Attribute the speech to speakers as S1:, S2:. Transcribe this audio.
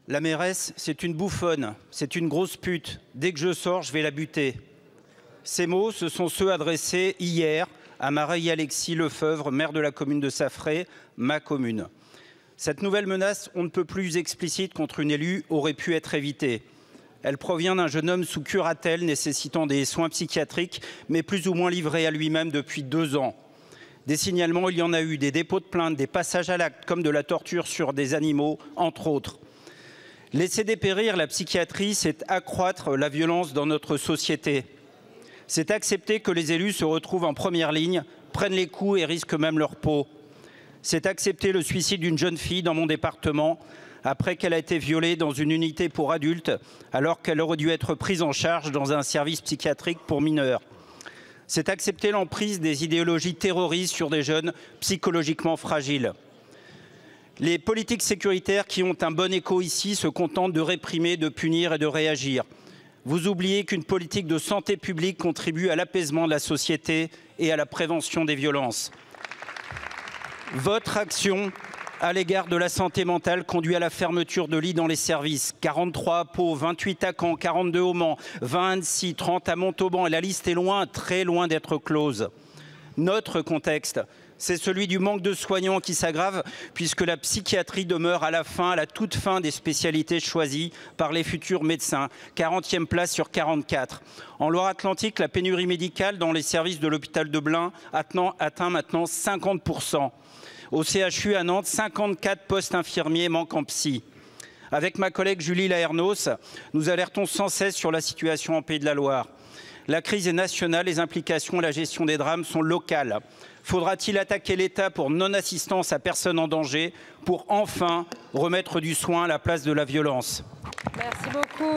S1: La mairesse, c'est une bouffonne, c'est une grosse pute. Dès que je sors, je vais la buter. Ces mots, ce sont ceux adressés hier à Marie-Alexis Lefeuvre, maire de la commune de Saffré, ma commune. Cette nouvelle menace, on ne peut plus explicite contre une élue, aurait pu être évitée. Elle provient d'un jeune homme sous curatelle nécessitant des soins psychiatriques, mais plus ou moins livré à lui-même depuis 2 ans. Des signalements, il y en a eu, des dépôts de plaintes, des passages à l'acte, comme de la torture sur des animaux, entre autres. Laisser dépérir la psychiatrie, c'est accroître la violence dans notre société. C'est accepter que les élus se retrouvent en première ligne, prennent les coups et risquent même leur peau. C'est accepter le suicide d'une jeune fille dans mon département, après qu'elle a été violée dans une unité pour adultes, alors qu'elle aurait dû être prise en charge dans un service psychiatrique pour mineurs. C'est accepter l'emprise des idéologies terroristes sur des jeunes psychologiquement fragiles. Les politiques sécuritaires qui ont un bon écho ici se contentent de réprimer, de punir et de réagir. Vous oubliez qu'une politique de santé publique contribue à l'apaisement de la société et à la prévention des violences. Votre action à l'égard de la santé mentale conduit à la fermeture de lits dans les services. 43 à Pau, 28 à Caen, 42 au Mans, 20 à Annecy, 30 à Montauban. Et la liste est loin, très loin d'être close. Notre contexte, c'est celui du manque de soignants qui s'aggrave puisque la psychiatrie demeure à la toute fin des spécialités choisies par les futurs médecins. 40e place sur 44. En Loire-Atlantique, la pénurie médicale dans les services de l'hôpital de Blain atteint maintenant 50%. Au CHU à Nantes, 54 postes infirmiers manquent en psy. Avec ma collègue Julie Laernos, nous alertons sans cesse sur la situation en Pays de la Loire. La crise est nationale, les implications et la gestion des drames sont locales. Faudra-t-il attaquer l'État pour non-assistance à personne en danger, pour enfin remettre du soin à la place de la violence?
S2: Merci beaucoup.